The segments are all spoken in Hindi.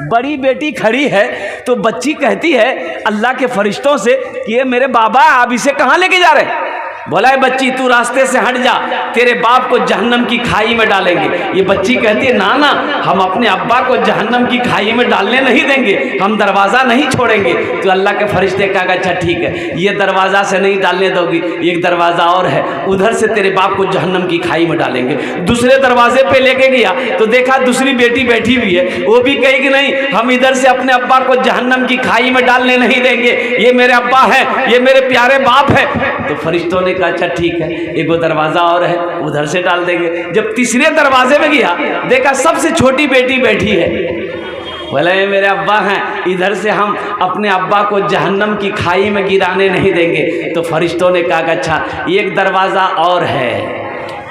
बड़ी बेटी खड़ी है तो बच्ची कहती है अल्लाह के फरिश्तों से कि ये मेरे बाबा आप इसे कहाँ लेके जा रहे हैं? बोला है बच्ची तू रास्ते से हट जा, तेरे बाप को जहन्नम की खाई में डालेंगे। ये बच्ची कहती है ना ना, हम अपने अब्बा को जहन्नम की खाई में डालने नहीं देंगे, हम दरवाज़ा नहीं छोड़ेंगे। तो अल्लाह के फरिश्ते कहा अच्छा ठीक है, ये दरवाज़ा से नहीं डालने दोगी, एक दरवाज़ा और है, उधर से तेरे बाप को जहन्नम की खाई में डालेंगे। दूसरे दरवाजे पे लेके गया तो देखा दूसरी बेटी बैठी हुई है, वो भी कही कि नहीं हम इधर से अपने अब्बा को जहन्नम की खाई में डालने नहीं देंगे, ये मेरे अब्बा है, ये मेरे प्यारे बाप है। तो फरिश्तों ने कहा अच्छा ठीक है, एक वो दरवाजा और है, उधर से डाल देंगे। जब तीसरे दरवाजे में गया देखा सबसे छोटी बेटी बैठी है, बोले ये मेरे अब्बा हैं, इधर से हम अपने अब्बा को जहन्नम की खाई में गिराने नहीं देंगे। तो फरिश्तों ने कहा अच्छा एक दरवाजा और है,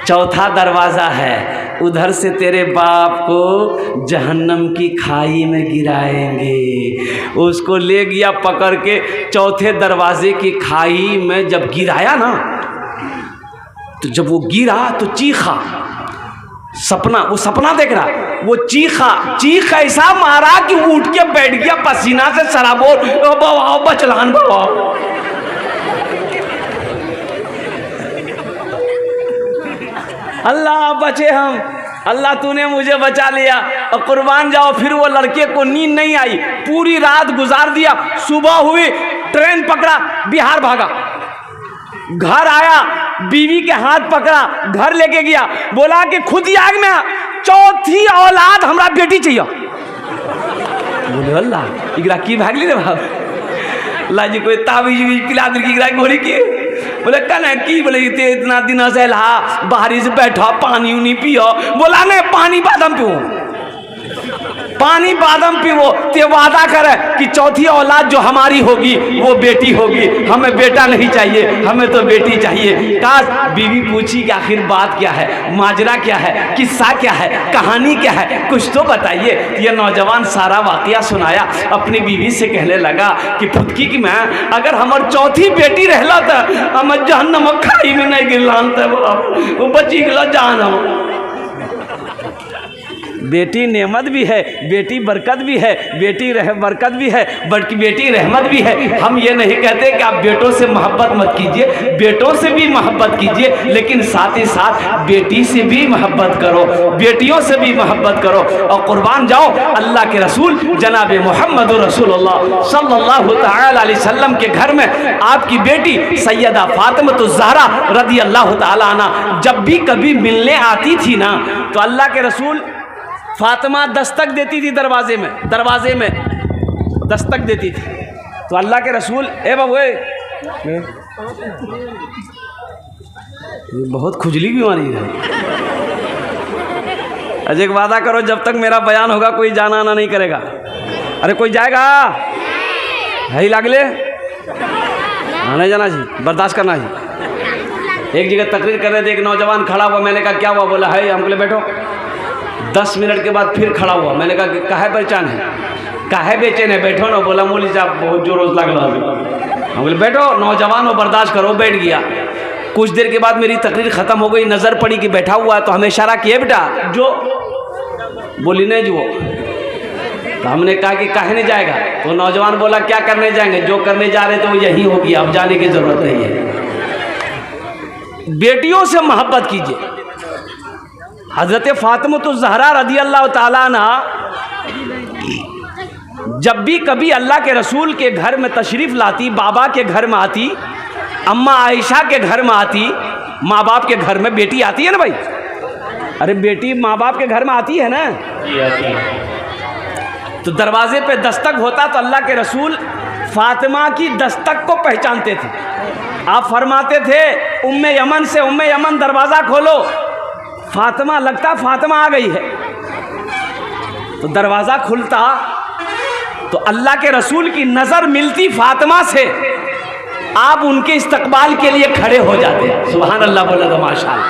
चौथा दरवाजा है, उधर से तेरे बाप को जहन्नम की खाई में गिराएंगे। उसको ले गया पकड़ के चौथे दरवाजे की खाई में, जब गिराया ना तो जब वो गिरा तो चीखा, वो सपना देख रहा, वो चीख ऐसा मारा कि उठ के बैठ गया पसीना से सराबोर, बवाओ बचलान बवाओ। अल्लाह बचे हम, अल्लाह तूने मुझे बचा लिया और कुर्बान जाओ। फिर वो लड़के को नींद नहीं आई, पूरी रात गुजार दिया, सुबह हुई ट्रेन पकड़ा, बिहार भागा, घर आया, बीवी के हाथ पकड़ा, घर लेके गया, बोला कि खुद ही आग में चौथी औलाद हमरा बेटी चाहिए। बोले अल्लाह इकरा की भाग ली रे बाप, अल्लाह जी कोई ताबीज पिला दी की गोली की। बोले कहना की, बोले इतना दिन से ला बाहरी से बैठा पानी उनी पियो। बोला नहीं पानी बादाम पियो, पानी बादाम पीवो। ते वादा करे कि चौथी औलाद जो हमारी होगी वो बेटी होगी, हमें बेटा नहीं चाहिए, हमें तो बेटी चाहिए। काश बीवी पूछी कि आखिर बात क्या है, माजरा क्या है, किस्सा क्या है, कहानी क्या है, कुछ तो बताइए। ये नौजवान सारा वाकया सुनाया, अपनी बीवी से कहने लगा कि फुदकी की मैं अगर हमार चौथी बेटी रहला था हम जहन्नम खाई में नहीं गिरलान, वो बची गला जान। बेटी नेमत भी है, बेटी बरकत भी है, बेटी बरकत भी है, बेटी रहमत भी है। हम ये नहीं कहते कि आप बेटों से मोहब्बत मत कीजिए, बेटों से भी मोहब्बत कीजिए, लेकिन साथ ही साथ बेटी से भी मोहब्बत करो, बेटियों से भी मोहब्बत करो। और कुर्बान जाओ अल्लाह के रसूल जनाब मोहम्मद रसूलुल्लाह सल्लल्लाहु तआला अलैहि वसल्लम के घर में आपकी बेटी सैयदा फातिमा ज़हरा रदी अल्लाह तआला अन्हा जब भी कभी मिलने आती थी ना, तो अल्लाह के रसूल फातिमा दस्तक देती थी, दरवाजे में दस्तक देती थी। तो अल्लाह के रसूल ए बाबू ये बहुत खुजली बीमारी है। अजय एक वादा करो जब तक मेरा बयान होगा कोई जाना आना नहीं करेगा। अरे कोई जाएगा है ही लागले नहीं जाना जी, बर्दाश्त करना जी। एक जगह तकरीर कर रहे थे, एक नौजवान खड़ा हुआ, मैंने कहा क्या हुआ? बोला है हमको ले बैठो। 10 मिनट के बाद फिर खड़ा हुआ, मैंने कहा काहे परेशान है, काहे बेचैन है, बैठो ना। बोला मौलवी साहब बहुत जोर लग रहा है। हम बोले बैठो, नौजवान हो बर्दाश्त करो। बैठ गया। कुछ देर के बाद मेरी तकरीर ख़त्म हो गई, नज़र पड़ी कि बैठा हुआ है, तो हमें इशारा किया बेटा जो, बोली नहीं जो। तो हमने कहा कि काहे नहीं जाएगा? तो नौजवान बोला क्या करने जाएंगे, जो करने जा रहे थे वो यही होगी, अब जाने की ज़रूरत नहीं है। बेटियों से मोहब्बत कीजिए। हज़रत फातिमा ज़हरा रदी अल्लाह ताला अन्हा जब भी कभी अल्लाह के रसूल के घर में तशरीफ़ लाती, बाबा के घर में आती, अम्मा आयशा के घर में आती, माँ बाप के घर में बेटी आती है ना भाई, अरे बेटी माँ बाप के घर में आती है ना, तो दरवाजे पे दस्तक होता तो अल्लाह के रसूल फातिमा की दस्तक को पहचानते थे। आप फरमाते थे उम्मे यमन से, उम्मे यमन दरवाज़ा खोलो, फातिमा लगता फातिमा आ गई है। तो दरवाज़ा खुलता तो अल्लाह के रसूल की नज़र मिलती फातिमा से, आप उनके इस्तकबाल के लिए खड़े हो जाते हैं। सुभान अल्लाह, बोला तो माशाअल्लाह।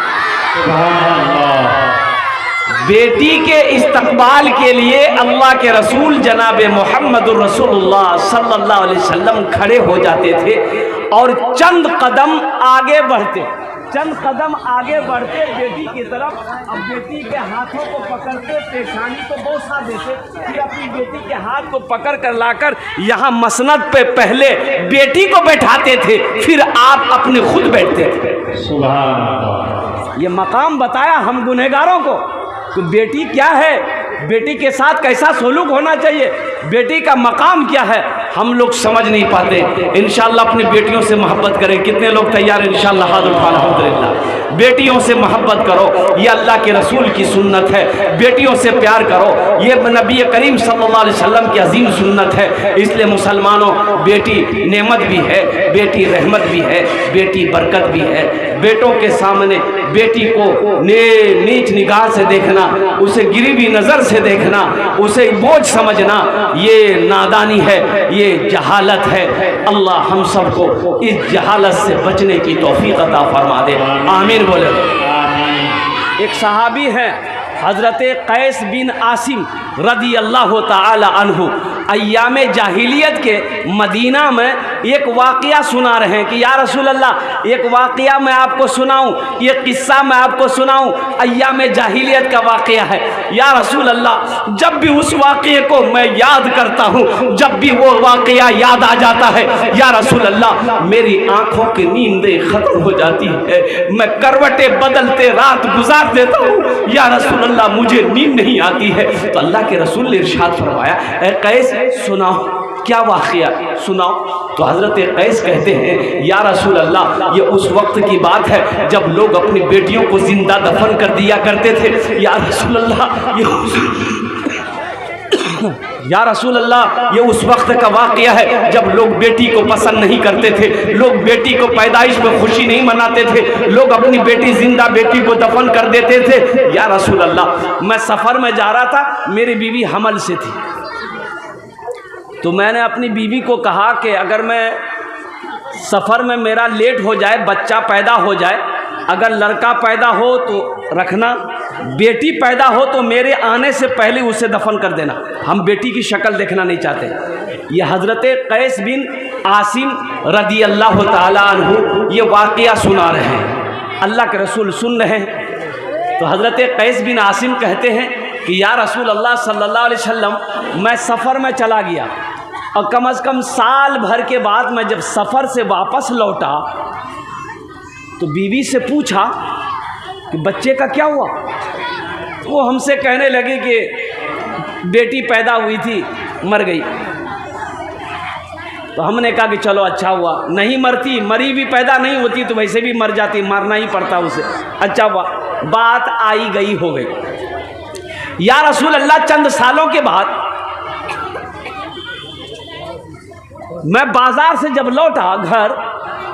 बेटी के इस्तकबाल के लिए अल्लाह के रसूल जनाब मोहम्मदुर रसूलुल्लाह सल्लल्लाहु अलैहि वसल्लम खड़े हो जाते थे और चंद कदम आगे बढ़ते। चंद कदम आगे बढ़ते बेटी की तरफ। अब बेटी के हाथों को पकड़ते, पेशानी को बोसा देते, फिर अपनी बेटी के हाथ को पकड़ कर लाकर यहाँ मसनद पे पहले बेटी को बैठाते थे, फिर आप अपने खुद बैठते थे। सुभान अल्लाह। ये मकाम बताया हम गुनहगारों को कि बेटी क्या है, बेटी के साथ कैसा सलूक होना चाहिए, बेटी का मकाम क्या है, हम लोग समझ नहीं पाते। इंशाअल्लाह अपनी बेटियों से मोहब्बत करें। कितने लोग तैयार हैं? इंशाअल्लाह हाथ उठा, अल्हम्दुलिल्लाह। बेटियों से मोहब्बत करो, ये अल्लाह के रसूल की सुन्नत है। बेटियों से प्यार करो, ये नबी करीम सल्लल्लाहु अलैहि वसल्लम की अजीम सुन्नत है। इसलिए मुसलमानों, बेटी नेमत भी है, बेटी रहमत भी है, बेटी बरकत भी है। बेटों के सामने बेटी को नीच निगाह से देखना, उसे गिरी हुई नज़र से देखना, उसे बोझ समझना, ये नादानी है, ये जहालत है। अल्लाह हम सबको इस जहालत से बचने की तौफीक अता फरमा दे। आमीन बोले। एक सहाबी है हज़रत कैस बिन आसिम रदी अल्लाह ताला अन्हु, अय्याम जाहिलियत के मदीना में एक वाक़या सुना रहे हैं कि या रसूल अल्लाह, एक वाक़या मैं आपको सुनाऊं, ये किस्सा मैं आपको सुनाऊं, अय्याम जाहिलियत का वाक़या है। या रसूल अल्लाह, जब भी उस वाक़ये को मैं याद करता हूँ, जब भी वो वाक़या याद आ जाता है, या रसूल अल्लाह, मेरी आँखों की नींदें ख़त्म हो जाती है, मैं करवटें बदलते रात गुजार देता हूँ, या रसूल अल्लाह, मुझे नींद नहीं आती है। तो अल्लाह के रसूल ने इरशाद फरमाया, ए कैस, सुनाओ क्या वाक़या, सुनाओ। तो हज़रत कैस कहते हैं, या रसूल अल्लाह, ये उस वक्त की बात है जब लोग अपनी बेटियों को जिंदा दफन कर दिया करते थे। या रसूल अल्लाह, या रसूल अल्लाह, ये उस वक्त का वाक़या है जब लोग बेटी को पसंद नहीं करते थे, लोग बेटी को पैदाइश में खुशी नहीं मनाते थे, लोग अपनी बेटी जिंदा बेटी को दफन कर देते थे। या रसूल अल्लाह, मैं सफ़र में जा रहा था, मेरी बीवी हमल से थी, तो मैंने अपनी बीवी को कहा कि अगर मैं सफ़र में मेरा लेट हो जाए, बच्चा पैदा हो जाए, अगर लड़का पैदा हो तो रखना, बेटी पैदा हो तो मेरे आने से पहले उसे दफन कर देना, हम बेटी की शक्ल देखना नहीं चाहते। ये हज़रत कैस बिन आसिम रदी अल्लाह ताला अन्हु ये वाक़या सुना रहे हैं, अल्लाह के रसूल सुन रहे हैं। तो हज़रत कैस बिन आसिम कहते हैं कि या रसूल अल्लाह सल्लल्लाहु अलैहि वसल्लम, मैं सफ़र में चला गया और कम से कम साल भर के बाद मैं जब सफ़र से वापस लौटा तो बीवी से पूछा कि बच्चे का क्या हुआ। वो हमसे कहने लगी कि बेटी पैदा हुई थी, मर गई। तो हमने कहा कि चलो अच्छा हुआ, नहीं मरती, मरी भी पैदा नहीं होती तो वैसे भी मर जाती, मारना ही पड़ता उसे, अच्छा हुआ। बात आई गई हो गई। या रसूल अल्लाह, चंद सालों के बाद मैं बाजार से जब लौटा घर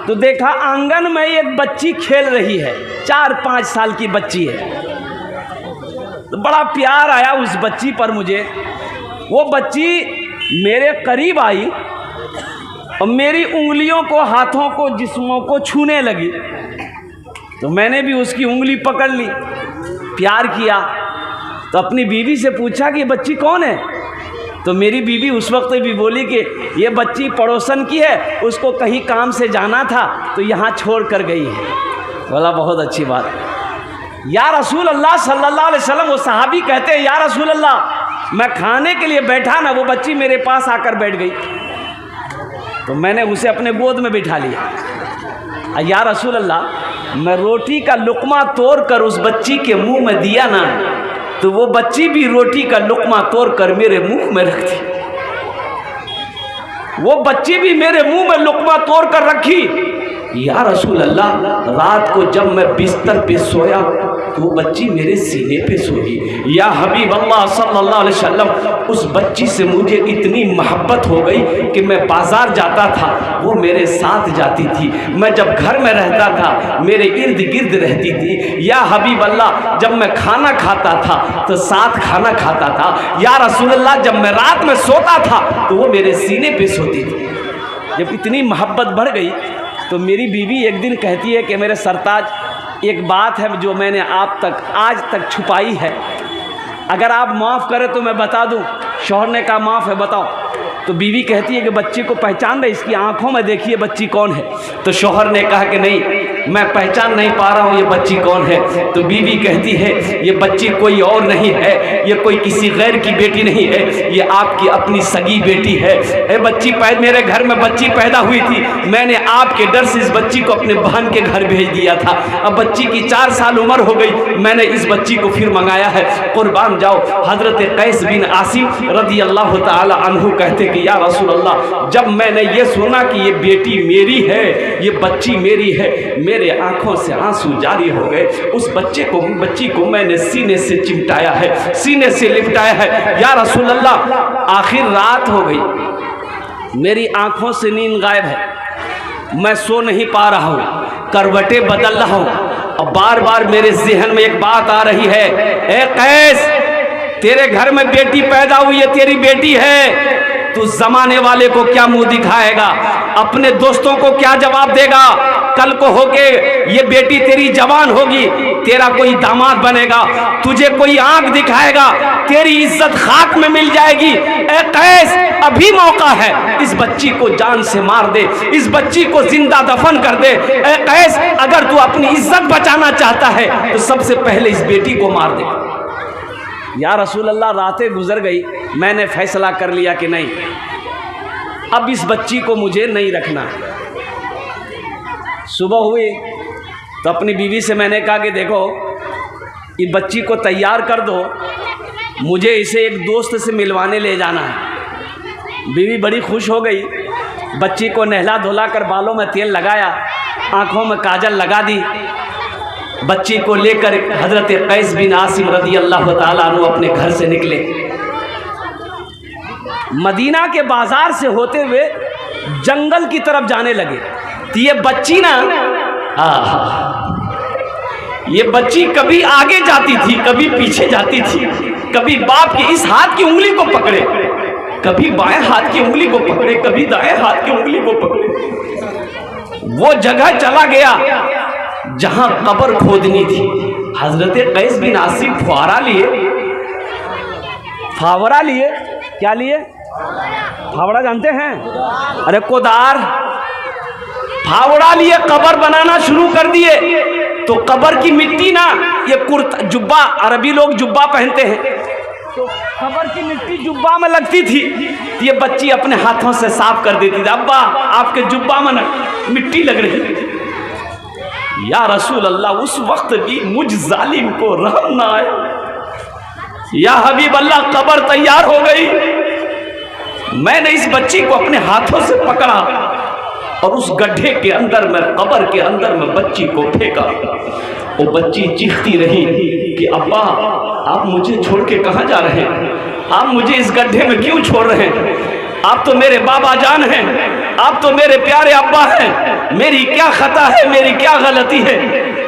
तो देखा आंगन में एक बच्ची खेल रही है, 4-5 साल की बच्ची है। तो बड़ा प्यार आया उस बच्ची पर मुझे। वो बच्ची मेरे करीब आई और मेरी उंगलियों को, हाथों को, जिस्मों को छूने लगी। तो मैंने भी उसकी उंगली पकड़ ली, प्यार किया। तो अपनी बीवी से पूछा कि ये बच्ची कौन है। तो मेरी बीवी उस वक्त भी बोली कि ये बच्ची पड़ोसन की है, उसको कहीं काम से जाना था तो यहाँ छोड़ कर गई है। बोला बहुत अच्छी बात। या रसूल अल्लाह सल्लल्लाहु अलैहि वसल्लम, वो सहाबी कहते हैं, या रसूल अल्लाह, मैं खाने के लिए बैठा ना, वो बच्ची मेरे पास आकर बैठ गई। तो मैंने उसे अपने गोद में बिठा लिया। या रसूल अल्लाह, मैं रोटी का लुक़मा तोड़ कर उस बच्ची के मुंह में दिया ना, तो वो बच्ची भी रोटी का लुक़मा तोड़ कर मेरे मुंह में रखती। वो बच्ची भी मेरे मुंह में लुक़मा तोड़ कर रखी। या रसूल अल्लाह, रात को जब मैं बिस्तर पे सोया तो वो बच्ची मेरे सीने पे सोई। या हबीब अल्लाह सल्लल्लाहु अलैहि वसल्लम, उस बच्ची से मुझे इतनी मोहब्बत हो गई कि मैं बाज़ार जाता था, वो मेरे साथ जाती थी। मैं जब घर में रहता था, मेरे इर्द गिर्द रहती थी। या हबीब अल्लाह, जब मैं खाना खाता था तो साथ खाना खाता था। या रसूल अल्लाह, जब मैं रात में सोता था तो वो मेरे सीने पे सोती थी। जब इतनी मोहब्बत बढ़ गई तो मेरी बीवी एक दिन कहती है कि मेरे सरताज, एक बात है जो मैंने आप तक आज तक छुपाई है, अगर आप माफ़ करें तो मैं बता दूं। शौहर ने कहा माफ़ है, बताओ। तो बीवी कहती है कि बच्ची को पहचान रहे, इसकी आंखों में देखिए बच्ची कौन है। तो शौहर ने कहा कि नहीं, मैं पहचान नहीं पा रहा हूँ ये बच्ची कौन है। तो बीवी कहती है ये बच्ची कोई और नहीं है, ये कोई किसी गैर की बेटी नहीं है, ये आपकी अपनी सगी बेटी है। बच्ची मेरे घर में बच्ची पैदा हुई थी, मैंने आपके डर से इस बच्ची को अपने बहन के घर भेज दिया था। अब बच्ची की 4 साल उम्र हो गई, मैंने इस बच्ची को फिर मंगाया है। कुर्बान जाओ। हजरत कैस बिन आसिम रदी अल्लाह ताला अन्हु कहते कि या रसूल अल्लाह, जब मैंने ये सुना कि ये बेटी मेरी है, ये बच्ची मेरी है, मेरे आंखों से आंसू जारी हो गए। उस बच्ची को मैंने सीने से चिमटाया है, सीने से लिपटाया है। या रसूल अल्लाह, आखिर रात हो गई, मेरी आंखों से नींद गायब है, मैं सो नहीं पा रहा हूँ, करवटें बदल रहा हूँ। अब बार बार मेरे ज़हन में एक बात आ रही है, ए कैस, तेरे घर में बेटी पैदा हुई है, तेरी बेटी है, तू जमाने वाले को क्या मुंह दिखाएगा, अपने दोस्तों को क्या जवाब देगा? कल को होके ये बेटी तेरी जवान होगी, तेरा कोई दामाद बनेगा, तुझे कोई आंख दिखाएगा, तेरी इज्जत खाक में मिल जाएगी। ए कैस, अभी मौका है, इस बच्ची को जान से मार दे, इस बच्ची को जिंदा दफन कर दे। ए कैस, अगर तू अपनी इज्जत बचाना चाहता है तो सबसे पहले इस बेटी को मार दे। या रसूल अल्लाह, रातें गुजर गई, मैंने फैसला कर लिया कि नहीं, अब इस बच्ची को मुझे नहीं रखना। सुबह हुई तो अपनी बीवी से मैंने कहा कि देखो, इस बच्ची को तैयार कर दो, मुझे इसे एक दोस्त से मिलवाने ले जाना है। बीवी बड़ी खुश हो गई, बच्ची को नहला धुला कर बालों में तेल लगाया, आँखों में काजल लगा दी, बच्ची को लेकर हजरत कैस बिन आसिम रदी अल्लाह ताला अन्हु अपने घर से निकले। मदीना के बाजार से होते हुए जंगल की तरफ जाने लगे। तो ये बच्ची ना, ये बच्ची कभी आगे जाती थी, कभी पीछे जाती थी, कभी बाप की इस हाथ की उंगली को पकड़े, कभी बाएं हाथ की उंगली को पकड़े, कभी दाएं हाथ की उंगली को पकड़े। वो जगह चला गया जहां कब्र खोदनी थी। हजरत कैस बिन आसिम फावरा लिए, क्या लिए? फावड़ा जानते हैं? अरे कोदार, फावड़ा लिए कब्र बनाना शुरू कर दिए। तो कब्र की मिट्टी ना, ये कुर्ता जुब्बा, अरबी लोग जुब्बा पहनते हैं, तो कब्र की मिट्टी जुब्बा में लगती थी। तो ये बच्ची अपने हाथों से साफ कर देती थी, अब्बा आपके जुब्बा में मिट्टी लग रही है। या रसूल अल्लाह, उस वक्त भी मुझ जालिम को रहम ना आया। या हबीब अल्लाह, कब्र तैयार हो गई, मैंने इस बच्ची को अपने हाथों से पकड़ा और उस गड्ढे के अंदर में, कब्र के अंदर में बच्ची को फेंका। वो बच्ची चीखती रही कि अब्बा, आप मुझे छोड़ के कहाँ जा रहे हैं? आप मुझे इस गड्ढे में क्यों छोड़ रहे हैं? आप तो मेरे बाबा जान हैं, आप तो मेरे प्यारे अब्बा हैं, मेरी क्या खता है, मेरी क्या गलती है?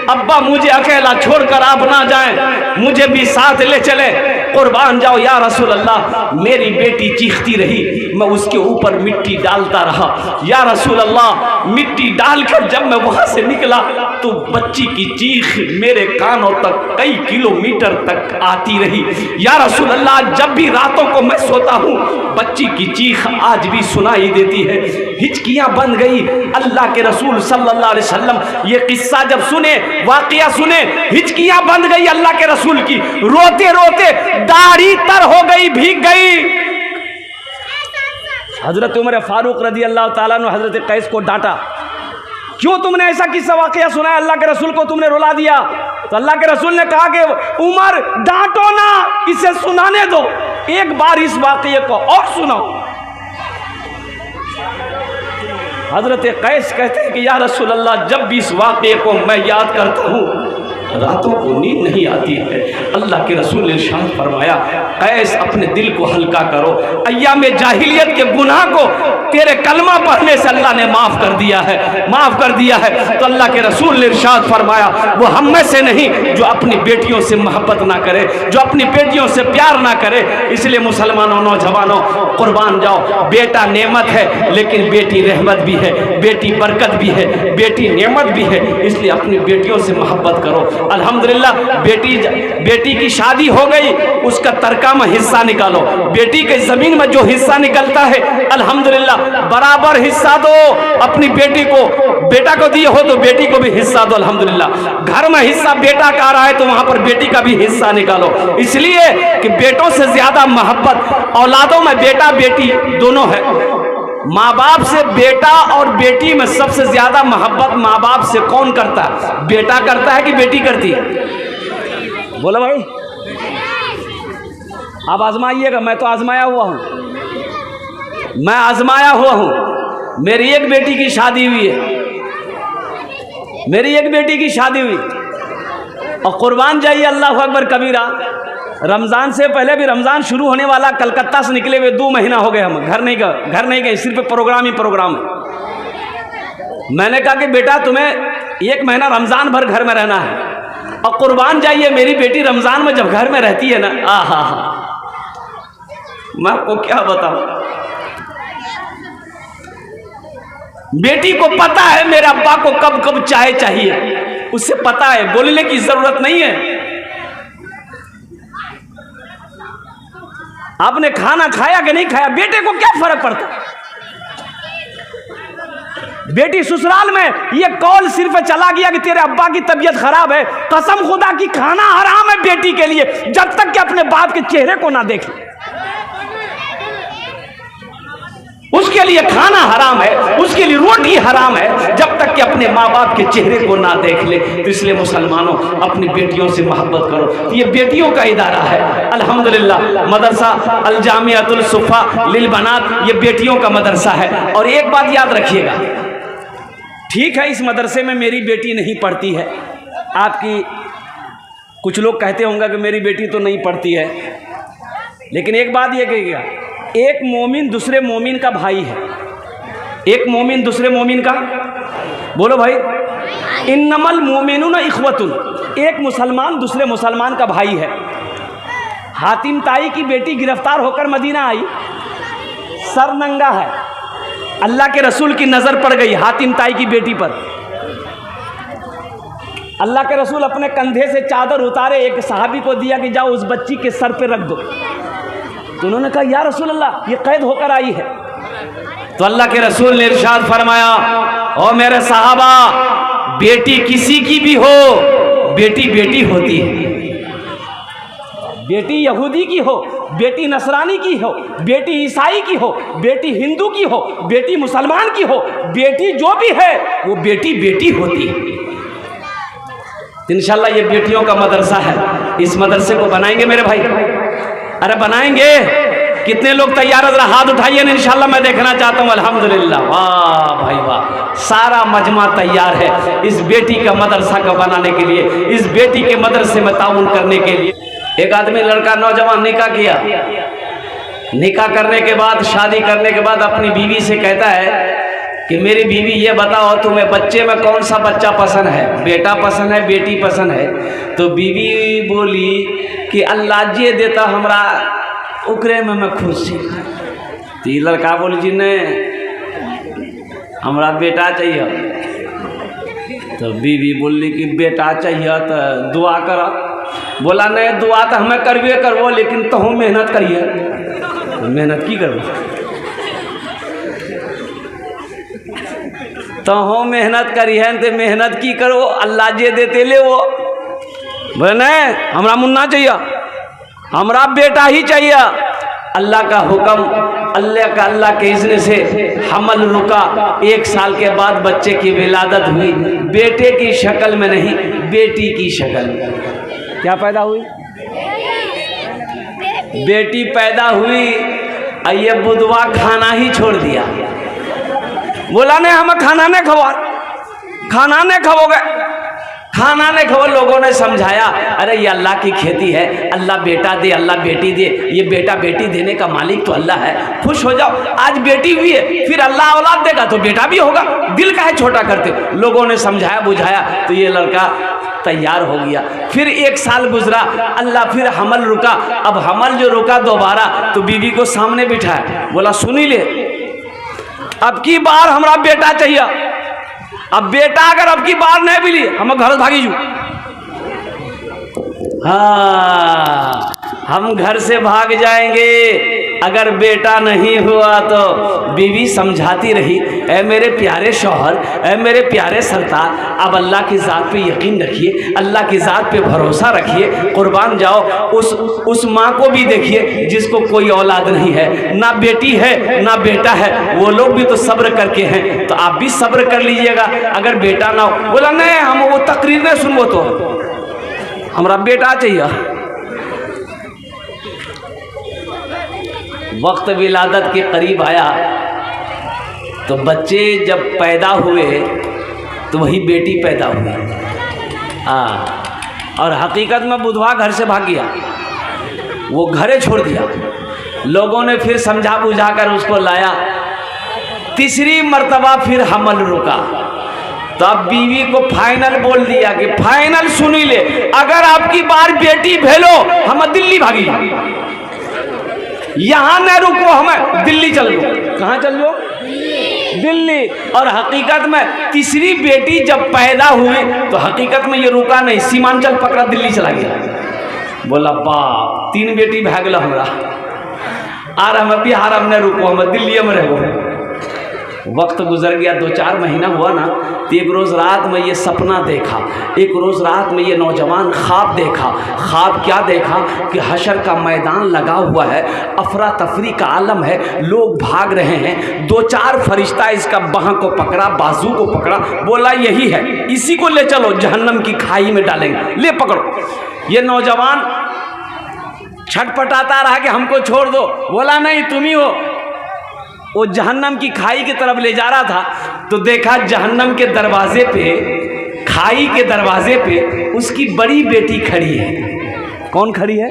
अब्बा, मुझे अकेला छोड़कर आप ना जाएं, मुझे भी साथ ले चले, कुर्बान जाओ। या रसूल अल्लाह, मेरी बेटी चीखती रही, मैं उसके ऊपर मिट्टी डालता रहा। या रसूल अल्लाह, मिट्टी डालकर जब मैं वहां से निकला तो बच्ची की चीख मेरे कानों तक कई किलोमीटर तक आती रही। या रसूल अल्लाह, जब भी रातों को मैं सोता हूँ, बच्ची की चीख आज भी सुनाई देती है। हिचकियां बन गई। अल्लाह के रसूल सल्लल्लाहु अलैहि वसल्लम ये किस्सा जब सुने, वाकया सुने, हिचकियां बंद गई अल्लाह के रसूल की, रोते रोते दाढ़ी तर हो गई, भीग गई। हजरत उमर फारूक रदी अल्लाह ताला ने हजरत कैस को डांटा, क्यों तुमने ऐसा किस्सा वाकया सुनाया, अल्लाह के रसूल को तुमने रुला दिया? तो अल्लाह के रसूल ने कहा कि उमर, डांटो ना, इसे सुनाने दो, एक बार इस वाकये को और सुनाओ। हजरत कैस कहते हैं कि या रसूल अल्लाह, जब भी इस वाक़े को मैं याद करता हूँ रातों को नींद नहीं आती है। अल्लाह के रसूल ने इरशाद फरमाया, कैस अपने दिल को हल्का करो, अय्याम जाहिलियत के गुनाह को तेरे कलमा पढ़ने से अल्लाह ने माफ़ कर दिया है, माफ़ कर दिया है। तो अल्लाह के रसूल ने इरशाद फरमाया, वो हम में से नहीं जो अपनी बेटियों से मोहब्बत ना करे, जो अपनी बेटियों से प्यार ना करे। इसलिए मुसलमानों, नौजवानों, कुर्बान जाओ। बेटा नेमत है, लेकिन बेटी रहमत भी है, बेटी बरकत भी है, बेटी नेमत भी है। इसलिए अपनी बेटियों से मोहब्बत करो। अल्हम्दुलिल्लाह बेटी की शादी हो गई, उसका तरका में हिस्सा निकालो। बेटी के जमीन में जो हिस्सा निकलता है अल्हम्दुलिल्लाह बराबर हिस्सा दो अपनी बेटी को। बेटा को दिए हो तो बेटी को भी हिस्सा दो अल्हम्दुलिल्लाह। घर में हिस्सा बेटा का आ रहा है तो वहां पर बेटी का भी हिस्सा निकालो। इसलिए कि बेटों से ज्यादा मोहब्बत औलादों में बेटा बेटी दोनों है। माँ बाप से बेटा और बेटी में सबसे ज्यादा मोहब्बत माँ बाप से कौन करता है? बेटा करता है कि बेटी करती है? बोलो भाई, आप आजमाइएगा। मैं तो आजमाया हुआ हूं, मैं आजमाया हुआ हूं। मेरी एक बेटी की शादी हुई है, मेरी एक बेटी की शादी हुई और कुर्बान जाइए अल्लाह अकबर कबीरा। रमज़ान से पहले भी, रमज़ान शुरू होने वाला, कलकत्ता से निकले हुए 2 महीना हो गए, हम घर नहीं गए, सिर्फ प्रोग्राम ही प्रोग्राम है। मैंने कहा कि बेटा तुम्हें 1 महीना रमज़ान भर घर में रहना है और कुर्बान जाइए। मेरी बेटी रमज़ान में जब घर में रहती है ना, आहा हा, मैं आपको क्या बताऊं। बेटी को पता है मेरे अब्बा को कब कब चाय चाहिए, उससे पता है, बोलने की जरूरत नहीं है। आपने खाना खाया कि नहीं खाया, बेटे को क्या फर्क पड़ता। बेटी ससुराल में ये कॉल सिर्फ चला गया कि तेरे अब्बा की तबीयत खराब है, कसम खुदा की खाना हराम है बेटी के लिए जब तक कि अपने बाप के चेहरे को ना देखे। उसके लिए खाना हराम है, उसके लिए रोटी हराम है जब तक कि अपने माँ बाप के चेहरे को ना देख ले। तो इसलिए मुसलमानों अपनी बेटियों से मोहब्बत करो। ये बेटियों का इदारा है अल्हम्दुलिल्लाह। मदरसा अल जामियातुल सुफ़ा लिल बनात, ये बेटियों का मदरसा है। और एक बात याद रखिएगा, ठीक है इस मदरसे में मेरी बेटी नहीं पढ़ती है, आपकी कुछ लोग कहते होंगे कि मेरी बेटी तो नहीं पढ़ती है, लेकिन एक बात ये कहिएगा, एक मोमिन दूसरे मोमिन का भाई है। एक मोमिन दूसरे मोमिन का, बोलो भाई, इन्नमल मोमिनुना इख्वतुन, एक मुसलमान दूसरे मुसलमान का भाई है। हातिम ताई की बेटी गिरफ्तार होकर मदीना आई, सर नंगा है, अल्लाह के रसूल की नज़र पड़ गई हातिम ताई की बेटी पर। अल्लाह के रसूल अपने कंधे से चादर उतारे, एक सहाबी को दिया कि जाओ उस बच्ची के सर पे रख दो। तो उन्होंने कहा या रसूल अल्लाह, ये कैद होकर आई है। तो अल्लाह के रसूल ने इरशाद फरमाया, ओ मेरे सहाबा, बेटी किसी की भी हो, बेटी बेटी होती है। बेटी यहूदी की हो, बेटी नसरानी की हो, बेटी ईसाई की हो, बेटी हिंदू की हो, बेटी मुसलमान की हो, बेटी जो भी है वो बेटी बेटी होती है। इंशाल्लाह ये बेटियों का मदरसा है, इस मदरसे को बनाएंगे मेरे भाई, अरे बनाएंगे। कितने लोग तैयार है, जरा हाथ उठाइए ना, इंशाल्लाह मैं देखना चाहता हूँ। अल्हम्दुलिल्लाह, वाह भाई वाह, सारा मजमा तैयार है इस बेटी का मदरसा को बनाने के लिए, इस बेटी के मदरसे में ताउन करने के लिए। एक आदमी लड़का नौजवान निकाह किया, निकाह करने के बाद, शादी करने के बाद अपनी बीवी से कहता है कि मेरी बीवी ये बताओ तुम्हें बच्चे में कौन सा बच्चा पसंद है, बेटा पसंद है बेटी पसंद है? तो बीवी बोली कि अल्लाह जे देता हमरा उकरे में मैं खुश छी। तो ये लड़का बोली जी ने हमरा बेटा चाहिए। तो बीवी बोली कि बेटा चाहिए तो दुआ कर। बोला नहीं दुआ तो हमें करबे करबो, लेकिन तो हम मेहनत करिए। तो मेहनत की करबो, तो हम मेहनत करिए, तो मेहनत की करो, अल्लाह जे देते ले वो। बोले नहीं हमरा मुन्ना चाहिए, हमरा बेटा ही चाहिए। अल्लाह का हुक्म, अल्लाह के इज़्न से हमल रुका। 1 साल के बाद बच्चे की विलादत हुई, बेटे की शक्ल में नहीं, बेटी की शक्ल में। क्या पैदा हुई? बेटी पैदा हुई। ये बुधवा खाना ही छोड़ दिया। बोला नहीं हमें खाना नहीं खवा, खाना नहीं खाओगे, खाना नहीं खाओ। लोगों ने समझाया, अरे ये अल्लाह की खेती है, अल्लाह बेटा दे अल्लाह बेटी दे, ये बेटा बेटी देने का मालिक तो अल्लाह है, खुश हो जाओ। आज बेटी हुई है, फिर अल्लाह औलाद देगा तो बेटा भी होगा, दिल का है छोटा करते हो। लोगों ने समझाया बुझाया तो ये लड़का तैयार हो गया। फिर 1 साल गुजरा, अल्लाह फिर हमल रुका। अब हमल जो रुका दोबारा, तो बीवी को सामने बिठाया, बोला सुनी ले, अब की बार हमारा बेटा चाहिए। अब बेटा अगर अब की बार नहीं मिली, हम घर भागी जू। हाँ, हम घर से भाग जाएंगे अगर बेटा नहीं हुआ तो। बीवी समझाती रही, ऐ मेरे प्यारे शौहर, ऐ मेरे प्यारे सरदार, अब अल्लाह की ज़ात पे यकीन रखिए, अल्लाह की ज़ात पे भरोसा रखिए, कुर्बान जाओ। उस माँ को भी देखिए जिसको कोई औलाद नहीं है, ना बेटी है ना बेटा है, वो लोग भी तो सब्र करके हैं, तो आप भी सब्र कर लीजिएगा अगर बेटा ना हो। बोला नहीं, हम वो तकरीर नहीं सुनबो, तो हमारा बेटा चाहिए। वक्त विलादत के करीब आया तो बच्चे जब पैदा हुए तो वही बेटी पैदा हुई। और हकीकत में बुधवा घर से भाग गया, वो घरे छोड़ दिया। लोगों ने फिर समझा बुझा कर उसको लाया। तीसरी मर्तबा फिर हमल रुका, तो अब बीवी को फाइनल बोल दिया कि फाइनल सुनी ले, अगर आपकी बार बेटी भेलो हम दिल्ली भागी, यहां न रुको, हमें दिल्ली चल लो। कहां चल लो? दिल्ली। और हकीकत में तीसरी बेटी जब पैदा हुई तो हकीकत में ये रुका नहीं, सीमांचल पकड़ा, दिल्ली चला गया। बोला बाप, 3 बेटी भागल हमरा, आर हम बिहार हम न रुको, हम दिल्ली में रहो। वक्त गुजर गया, 2-4 महीना हुआ ना, तो एक रोज़ रात में ये सपना देखा, एक रोज़ रात में ये नौजवान ख्वाब देखा। ख्वाब क्या देखा कि हशर का मैदान लगा हुआ है, अफरा तफरी का आलम है, लोग भाग रहे हैं। 2-4 फरिश्ता इसका बाह को पकड़ा, बाजू को पकड़ा, बोला यही है, इसी को ले चलो, जहन्नम की खाई में डालेंगे, ले पकड़ो। ये नौजवान छटपटाता रहा कि हमको छोड़ दो। बोला नहीं, तुम ही हो। वो जहन्नम की खाई की तरफ ले जा रहा था तो देखा जहन्नम के दरवाजे पे, खाई के दरवाजे पे उसकी बड़ी बेटी खड़ी है। कौन खड़ी है?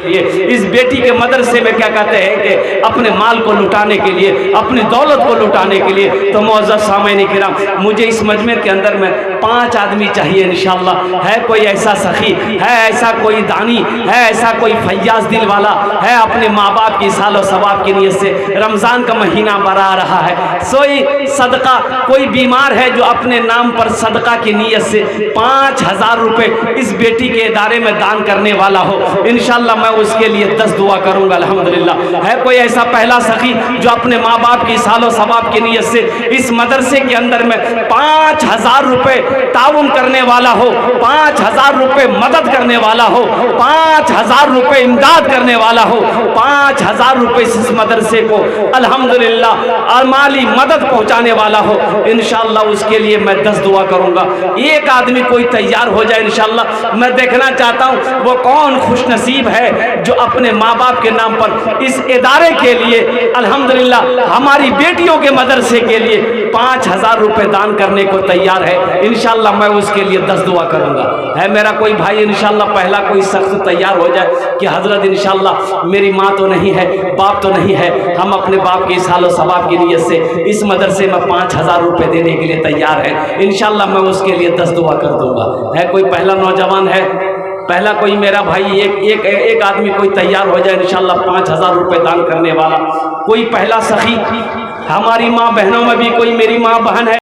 ये इस बेटी के मदरसे में क्या कहते हैं कि अपने माल को लुटाने के लिए, अपनी दौलत को लुटाने के लिए। तो मौजूद सामईन किराम, मुझे इस मजमे के अंदर में 5 आदमी चाहिए इंशाअल्लाह। है कोई ऐसा सखी, है ऐसा कोई दानी, है ऐसा कोई फैयाज दिल वाला, है अपने माँ बाप की साल और सवाब की नीयत से, रमज़ान का महीना बरा रहा है, सोई सदका, कोई बीमार है जो अपने नाम पर सदका की नीयत से 5000 रुपये इस बेटी के इदारे में दान करने वाला हो, इंशाअल्लाह उसके लिए 10 दुआ करूंगा अल्हम्दुलिल्लाह। है कोई ऐसा पहला सखी जो अपने माँ बाप की सालो सवाब की नीयत से इस मदरसे के अंदर में 5000 रुपये ताउन करने वाला हो, 5000 रुपये मदद करने वाला हो, 5000 रुपये इमदाद करने वाला हो, 5000 रुपये इस मदरसे को अल्हम्दुलिल्लाह माली मदद पहुंचाने वाला हो, इंशाअल्लाह उसके लिए मैं 10 दुआ करूंगा। एक आदमी कोई तैयार हो जाए इंशाअल्लाह। मैं देखना चाहता हूं वो कौन खुशनसीब है जो अपने माँ बाप के नाम पर इस इदारे के लिए अल्हम्दुलिल्लाह हमारी बेटियों के मदरसे के लिए 5000 रुपये दान करने को तैयार है। इंशाअल्लाह मैं उसके लिए 10 दुआ करूंगा। है मेरा कोई भाई इंशाअल्लाह पहला कोई शख्स तैयार हो जाए कि हजरत इंशाअल्लाह मेरी माँ तो नहीं है, बाप तो नहीं है, हम अपने बाप की सालो सवाब की नीयत से इस मदरसे में 5000 रुपये देने के लिए तैयार है। इंशाअल्लाह मैं उसके लिए 10 दुआ कर दूंगा। है कोई पहला नौजवान है, पहला कोई मेरा भाई, एक आदमी कोई तैयार हो जाए इंशाअल्लाह 5000 रुपये दान करने वाला। कोई पहला सखी, हमारी माँ बहनों में भी कोई मेरी माँ बहन है